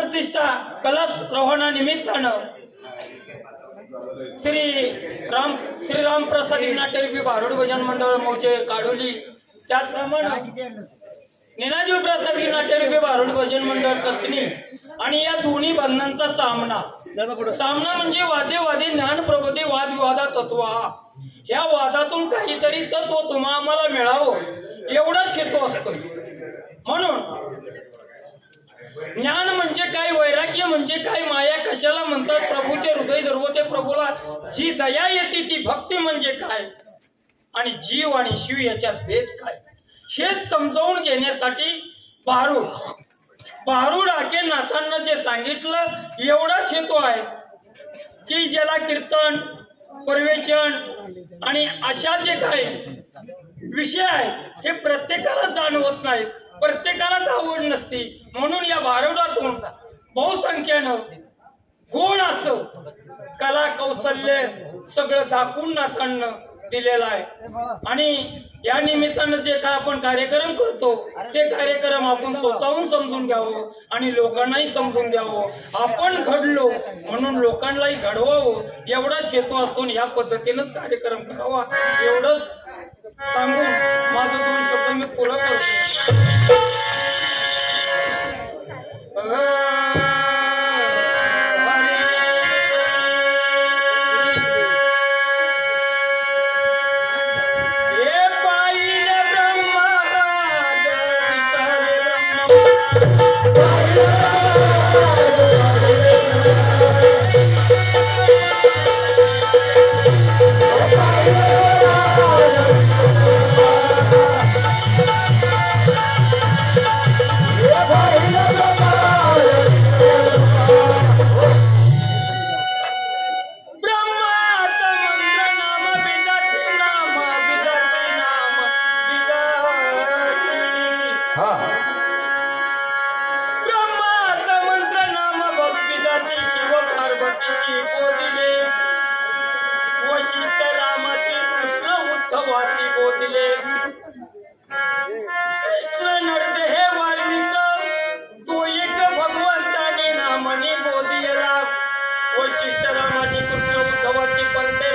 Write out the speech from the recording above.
प्रतिष्ठा कलश रोहणानिमित्तानं श्रीराम प्रसाद नाट्यरूपी भारुड भजन मंडळ मौजे काढोली, त्याचप्रमाणे निनाजी प्रसाद नाट्यरूपी भारुड भजन मंडळ कचनी आणि या दोन्ही बंधांचा सामना म्हणजे वादे ज्ञान प्रबोधी वादविवादा तत्व ह्या वादातून काहीतरी तत्व तुम्हा आम्हाला मिळावं एवढाच हेतू असतो। म्हणून ज्ञान म्हणजे काय, वैराग्य म्हणजे काय, माया कशाला म्हणतात, प्रभूचे हृदय धरवते प्रभूला जी दया येते ती भक्ती म्हणजे काय, आणि जीव आणि शिव याच्यात भेद काय हे समजावून घेण्यासाठी भारुड आके नाथांना जे सांगितलं एवढाच हेतू आहे की ज्याला कीर्तन प्रवचन आणि अशा जे काही विषय आहेत हे प्रत्येकाला जाणवत नाहीत, प्रत्येकालाच आवड नसती। म्हणून या भारुडातून बहुसंख्येनं गुण असं कला कौशल्य सगळं दाखवून नाथांना दिलेला आहे। आणि या निमित्तानं जे काय आपण कार्यक्रम करतो ते कार्यक्रम आपण स्वतःहून समजून घ्यावं आणि लोकांनाही समजून द्यावं। आपण घडलो म्हणून लोकांनाही घडवावं एवढाच हेतू असतो। या पद्धतीनंच कार्यक्रम करावा एवढंच सांगून माझं 2 शब्द मी पूर्ण करतो। वशिष्ठ रामाची कृष्ण उद्धवाची पंते